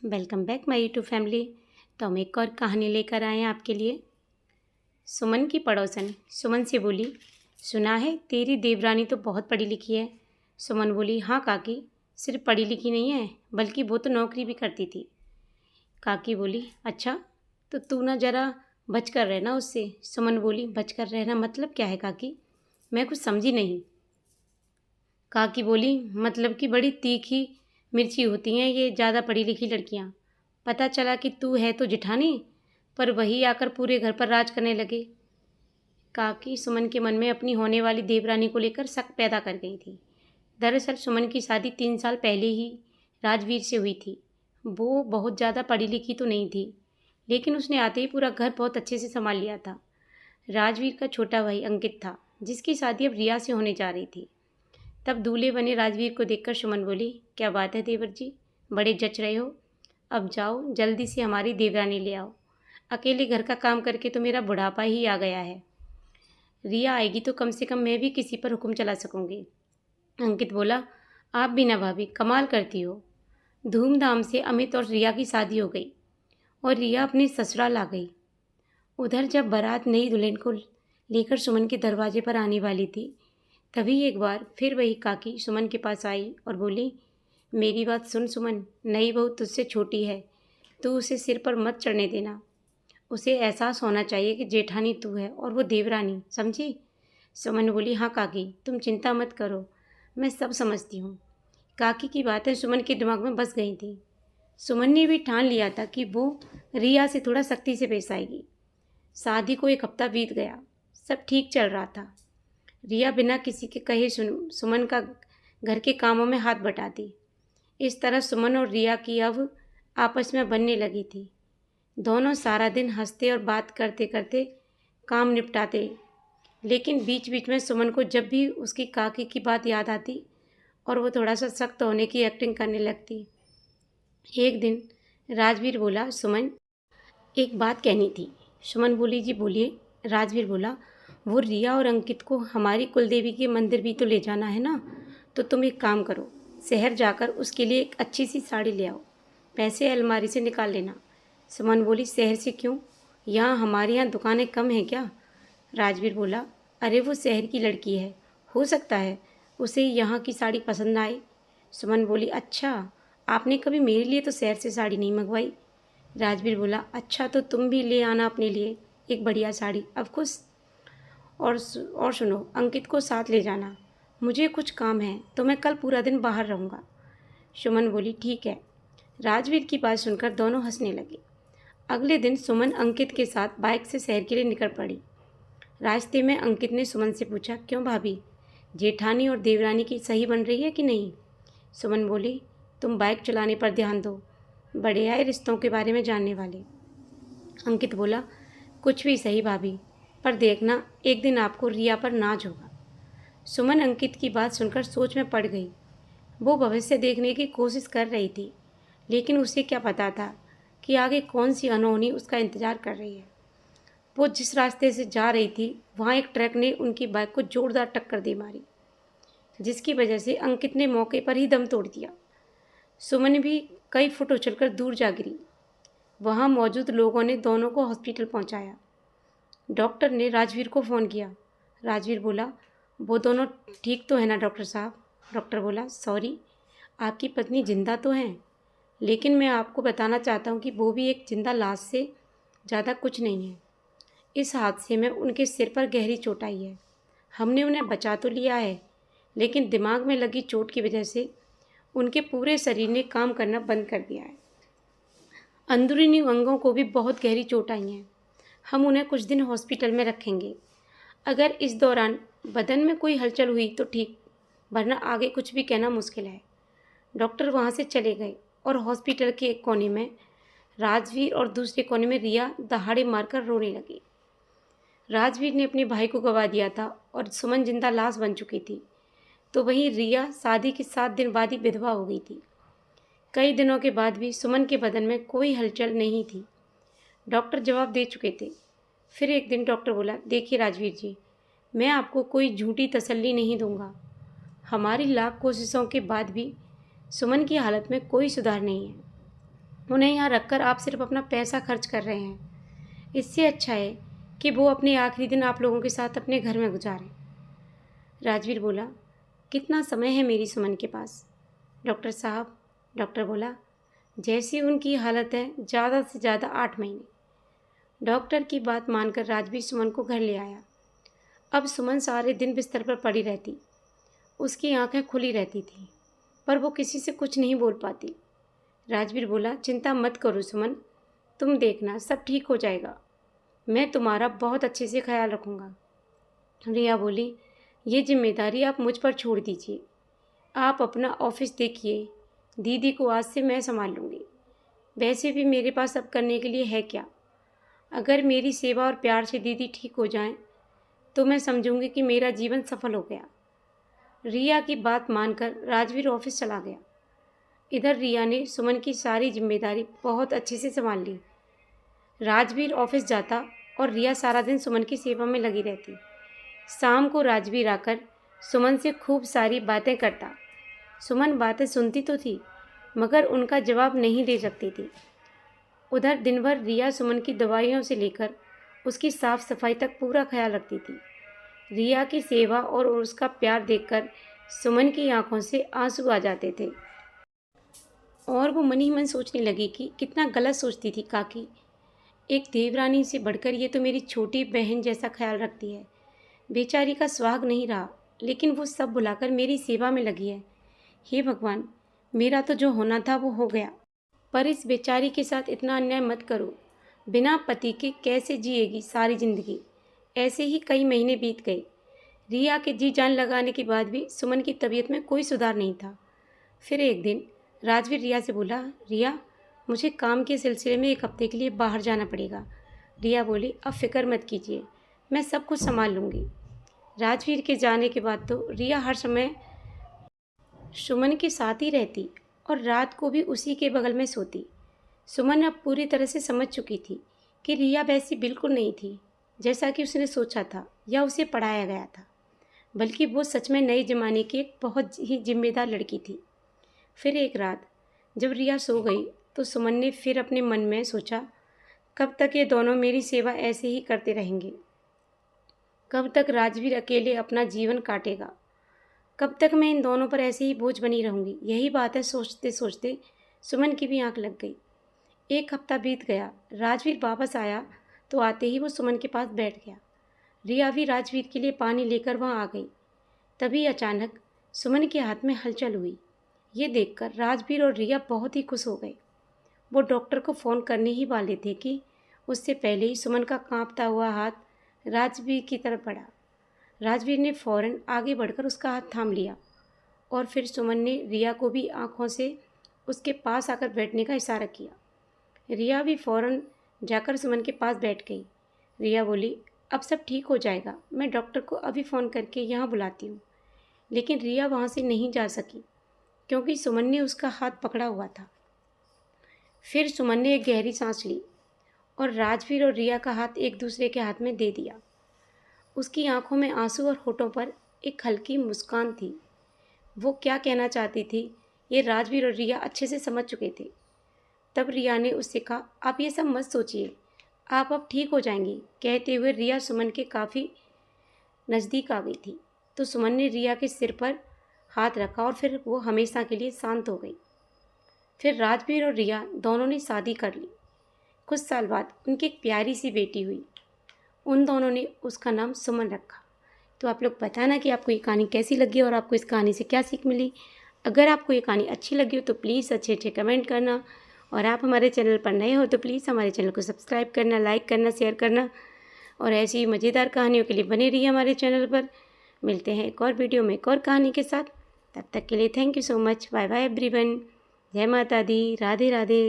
Welcome back my YouTube family. तो हम एक और कहानी लेकर आए हैं आपके लिए। सुमन की पड़ोसन सुमन से बोली, सुना है तेरी देवरानी तो बहुत पढ़ी लिखी है। सुमन बोली, हाँ काकी, सिर्फ पढ़ी लिखी नहीं है बल्कि वो तो नौकरी भी करती थी। काकी बोली, अच्छा, तो तू ना ज़रा बच कर रहना उससे। सुमन बोली, बच कर रहना मतलब क्या है काकी? मैं कुछ समझी नहीं। काकी बोली, मतलब कि बड़ी तीखी मिर्ची होती हैं ये ज़्यादा पढ़ी लिखी लड़कियाँ। पता चला कि तू है तो जिठानी, पर वही आकर पूरे घर पर राज करने लगे। काकी सुमन के मन में अपनी होने वाली देवरानी को लेकर शक पैदा कर गई थी। दरअसल सुमन की शादी 3 साल पहले ही राजवीर से हुई थी। वो बहुत ज़्यादा पढ़ी लिखी तो नहीं थी, लेकिन उसने आते ही पूरा घर बहुत अच्छे से संभाल लिया था। राजवीर का छोटा भाई अंकित था, जिसकी शादी अब रिया से होने जा रही थी। तब दूल्हे बने राजवीर को देखकर सुमन बोली, क्या बात है देवर जी, बड़े जच रहे हो। अब जाओ जल्दी से हमारी देवरानी ले आओ। अकेले घर का काम करके तो मेरा बुढ़ापा ही आ गया है। रिया आएगी तो कम से कम मैं भी किसी पर हुक्म चला सकूंगी। अंकित बोला, आप भी ना भाभी, कमाल करती हो। धूमधाम से अमित और रिया की शादी हो गई और रिया अपने ससुराल आ गई। उधर जब बारात नई दुल्हन को लेकर सुमन के दरवाजे पर आने वाली थी, तभी एक बार फिर वही काकी सुमन के पास आई और बोली, मेरी बात सुन सुमन, नई बहू तुझसे छोटी है, तू उसे सिर पर मत चढ़ने देना। उसे एहसास होना चाहिए कि जेठानी तू है और वो देवरानी, समझी? सुमन बोली, हाँ काकी, तुम चिंता मत करो, मैं सब समझती हूँ। काकी की बातें सुमन के दिमाग में बस गई थी। सुमन ने भी ठान लिया था कि वो रिया से थोड़ा सख्ती से पेश आएगी। शादी को 1 हफ्ता बीत गया, सब ठीक चल रहा था। रिया बिना किसी के कहे सुमन का घर के कामों में हाथ बटाती। इस तरह सुमन और रिया की अब आपस में बनने लगी थी। दोनों सारा दिन हंसते और बात करते करते काम निपटाते, लेकिन बीच बीच में सुमन को जब भी उसकी काकी की बात याद आती और वो थोड़ा सा सख्त होने की एक्टिंग करने लगती। एक दिन राजवीर बोला, सुमन, एक बात कहनी थी। सुमन बोली, जी बोलिए। राजवीर बोला, वो रिया और अंकित को हमारी कुलदेवी के मंदिर भी तो ले जाना है ना, तो तुम एक काम करो, शहर जाकर उसके लिए एक अच्छी सी साड़ी ले आओ, पैसे अलमारी से निकाल लेना। सुमन बोली, शहर से क्यों, यहाँ हमारे यहाँ दुकानें कम हैं क्या? राजवीर बोला, अरे वो शहर की लड़की है, हो सकता है उसे यहाँ की साड़ी पसंद आए। सुमन बोली, अच्छा, आपने कभी मेरे लिए तो शहर से साड़ी नहीं मंगवाई। राजवीर बोला, अच्छा, तो तुम भी ले आना अपने लिए एक बढ़िया साड़ी, अब खुश। और सुनो, अंकित को साथ ले जाना, मुझे कुछ काम है तो मैं कल पूरा दिन बाहर रहूँगा। सुमन बोली, ठीक है। राजवीर की बात सुनकर दोनों हंसने लगे। अगले दिन सुमन अंकित के साथ बाइक से शहर के लिए निकल पड़ी। रास्ते में अंकित ने सुमन से पूछा, क्यों भाभी, जेठानी और देवरानी की सही बन रही है कि नहीं? सुमन बोली, तुम बाइक चलाने पर ध्यान दो, बड़े आए रिश्तों के बारे में जानने वाले। अंकित बोला, कुछ भी सही भाभी, पर देखना एक दिन आपको रिया पर नाज होगा। सुमन अंकित की बात सुनकर सोच में पड़ गई। वो भविष्य देखने की कोशिश कर रही थी, लेकिन उसे क्या पता था कि आगे कौन सी अनहोनी उसका इंतजार कर रही है। वो जिस रास्ते से जा रही थी, वहाँ एक ट्रक ने उनकी बाइक को जोरदार टक्कर दे मारी, जिसकी वजह से अंकित ने मौके पर ही दम तोड़ दिया। सुमन भी कई फुट उछलकर दूर जा गिरी। वहाँ मौजूद लोगों ने दोनों को हॉस्पिटल पहुँचाया। डॉक्टर ने राजवीर को फ़ोन किया। राजवीर बोला, वो दोनों ठीक तो है ना डॉक्टर साहब? डॉक्टर बोला, सॉरी, आपकी पत्नी जिंदा तो हैं, लेकिन मैं आपको बताना चाहता हूँ कि वो भी एक जिंदा लाश से ज़्यादा कुछ नहीं है। इस हादसे में उनके सिर पर गहरी चोट आई है। हमने उन्हें बचा तो लिया है, लेकिन दिमाग में लगी चोट की वजह से उनके पूरे शरीर ने काम करना बंद कर दिया है। अंदरूनी अंगों को भी बहुत गहरी चोट आई है। हम उन्हें कुछ दिन हॉस्पिटल में रखेंगे। अगर इस दौरान बदन में कोई हलचल हुई तो ठीक, वरना आगे कुछ भी कहना मुश्किल है। डॉक्टर वहाँ से चले गए और हॉस्पिटल के एक कोने में राजवीर और दूसरे कोने में रिया दहाड़े मारकर रोने लगी। राजवीर ने अपने भाई को गवा दिया था और सुमन जिंदा लाश बन चुकी थी, तो वहीं रिया शादी के 7 दिन बाद ही विधवा हो गई थी। कई दिनों के बाद भी सुमन के बदन में कोई हलचल नहीं थी। डॉक्टर जवाब दे चुके थे। फिर एक दिन डॉक्टर बोला, देखिए राजवीर जी, मैं आपको कोई झूठी तसल्ली नहीं दूंगा। हमारी लाख कोशिशों के बाद भी सुमन की हालत में कोई सुधार नहीं है। उन्हें यहाँ रखकर आप सिर्फ अपना पैसा खर्च कर रहे हैं। इससे अच्छा है कि वो अपने आखिरी दिन आप लोगों के साथ अपने घर में गुजारें। राजवीर बोला, कितना समय है मेरी सुमन के पास? डॉक्टर साहब, डॉक्टर बोला, जैसी उनकी हालत है ज़्यादा से ज़्यादा 8 महीने। डॉक्टर की बात मानकर राजवीर सुमन को घर ले आया। अब सुमन सारे दिन बिस्तर पर पड़ी रहती। उसकी आंखें खुली रहती थीं, पर वो किसी से कुछ नहीं बोल पाती। राजवीर बोला, चिंता मत करो सुमन, तुम देखना सब ठीक हो जाएगा। मैं तुम्हारा बहुत अच्छे से ख्याल रखूँगा। रिया बोली, ये जिम्मेदारी आप मुझ पर छोड़ दीजिए। आप अपना ऑफिस देखिए, दीदी को आज से मैं संभाल लूँगी। वैसे भी मेरे पास अब करने के लिए है क्या? अगर मेरी सेवा और प्यार से दीदी ठीक हो जाएं, तो मैं समझूंगी कि मेरा जीवन सफल हो गया। रिया की बात मानकर राजवीर ऑफिस चला गया। इधर रिया ने सुमन की सारी जिम्मेदारी बहुत अच्छे से संभाल ली। राजवीर ऑफिस जाता और रिया सारा दिन सुमन की सेवा में लगी रहती। शाम को राजवीर आकर सुमन से खूब सारी बातें करता। सुमन बातें सुनती तो थी, मगर उनका जवाब नहीं दे सकती थी। उधर दिन भर रिया सुमन की दवाइयों से लेकर उसकी साफ सफाई तक पूरा ख्याल रखती थी। रिया की सेवा और उसका प्यार देखकर सुमन की आंखों से आंसू आ जाते थे और वो मन ही मन सोचने लगी कि कितना गलत सोचती थी काकी। एक देवरानी से बढ़कर ये तो मेरी छोटी बहन जैसा ख्याल रखती है। बेचारी का सुहाग नहीं रहा, लेकिन वो सब भुलाकर मेरी सेवा में लगी है। हे भगवान, मेरा तो जो होना था वो हो गया, पर इस बेचारी के साथ इतना अन्याय मत करो। बिना पति के कैसे जिएगी सारी जिंदगी? ऐसे ही कई महीने बीत गए। रिया के जी जान लगाने के बाद भी सुमन की तबीयत में कोई सुधार नहीं था। फिर एक दिन राजवीर रिया से बोला, रिया, मुझे काम के सिलसिले में 1 हफ्ते के लिए बाहर जाना पड़ेगा। रिया बोली, अब फिक्र मत कीजिए, मैं सब कुछ संभाल लूँगी। राजवीर के जाने के बाद तो रिया हर समय सुमन के साथ ही रहती और रात को भी उसी के बगल में सोती। सुमन अब पूरी तरह से समझ चुकी थी कि रिया वैसी बिल्कुल नहीं थी जैसा कि उसने सोचा था या उसे पढ़ाया गया था, बल्कि वो सच में नए ज़माने की एक बहुत ही जिम्मेदार लड़की थी। फिर एक रात जब रिया सो गई तो सुमन ने फिर अपने मन में सोचा, कब तक ये दोनों मेरी सेवा ऐसे ही करते रहेंगे? कब तक राजवीर अकेले अपना जीवन काटेगा? कब तक मैं इन दोनों पर ऐसे ही बोझ बनी रहूँगी? यही बात है सोचते सोचते सुमन की भी आंख लग गई। 1 हफ्ता बीत गया। राजवीर वापस आया तो आते ही वो सुमन के पास बैठ गया। रिया भी राजवीर के लिए पानी लेकर वहाँ आ गई। तभी अचानक सुमन के हाथ में हलचल हुई। ये देखकर राजवीर और रिया बहुत ही खुश हो गए। वो डॉक्टर को फ़ोन करने ही वाले थे कि उससे पहले ही सुमन का कांपता हुआ हाथ राजवीर की तरफ बढ़ा। राजवीर ने फ़ौरन आगे बढ़कर उसका हाथ थाम लिया और फिर सुमन ने रिया को भी आंखों से उसके पास आकर बैठने का इशारा किया। रिया भी फ़ौरन जाकर सुमन के पास बैठ गई। रिया बोली, अब सब ठीक हो जाएगा, मैं डॉक्टर को अभी फ़ोन करके यहाँ बुलाती हूँ। लेकिन रिया वहाँ से नहीं जा सकी क्योंकि सुमन ने उसका हाथ पकड़ा हुआ था। फिर सुमन ने एक गहरी सांस ली और राजवीर और रिया का हाथ एक दूसरे के हाथ में दे दिया। उसकी आंखों में आंसू और होठों पर एक हल्की मुस्कान थी। वो क्या कहना चाहती थी ये राजवीर और रिया अच्छे से समझ चुके थे। तब रिया ने उससे कहा, आप ये सब मत सोचिए, आप अब ठीक हो जाएंगी। कहते हुए रिया सुमन के काफ़ी नज़दीक आ गई थी तो सुमन ने रिया के सिर पर हाथ रखा और फिर वो हमेशा के लिए शांत हो गई। फिर राजवीर और रिया दोनों ने शादी कर ली। कुछ साल बाद उनकी एक प्यारी सी बेटी हुई। उन दोनों ने उसका नाम सुमन रखा। तो आप लोग बताना कि आपको ये कहानी कैसी लगी और आपको इस कहानी से क्या सीख मिली। अगर आपको ये कहानी अच्छी लगी हो तो प्लीज़ अच्छे अच्छे कमेंट करना, और आप हमारे चैनल पर नए हो तो प्लीज़ हमारे चैनल को सब्सक्राइब करना, लाइक करना, शेयर करना, और ऐसी ही मज़ेदार कहानियों के लिए बने रहिए हमारे चैनल पर। मिलते हैं एक और वीडियो में एक और कहानी के साथ। तब तक के लिए thank you so much. Bye bye everyone. जय माता दी। राधे राधे।